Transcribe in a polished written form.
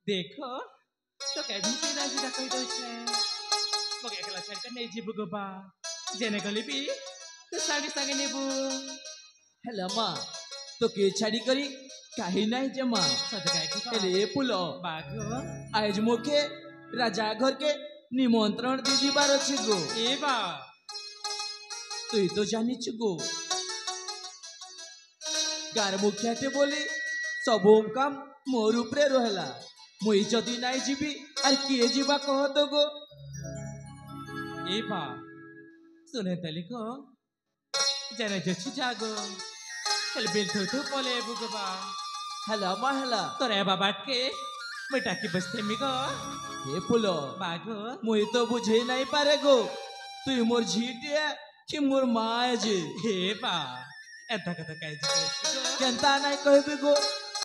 देखो तो कैदी से राजी दा कही दउछे मग एकला छाड़ के नहीं जीबु गो बा जेने गली भी तो सागे सागे नेबु हेला माँ तो के छाड़ी करी काही नहीं जमा सद काय की हेले पुलो बागो आज मोके राजा घर के निमंत्रण दी दीबार अछि गो ए बा तुई तो जानी गो गार मुखियाटे बोली सब काम मोर उपरे रहला मुई जदी नाई जीबी आर किए जीबा कह तो गो ए बा सुने तली को जने जछि जागो कल बेल तो बोले बुगो बा हेला माँ हेला तोरे बाबा के बेटा की बस्ते में गो हे पुलो बागो मुई तो बुझे नहीं पारे गो तुई मोर झीटिया कि मोर माँ जे हे बा एता कथा काय जी केंता नहीं कहबे गो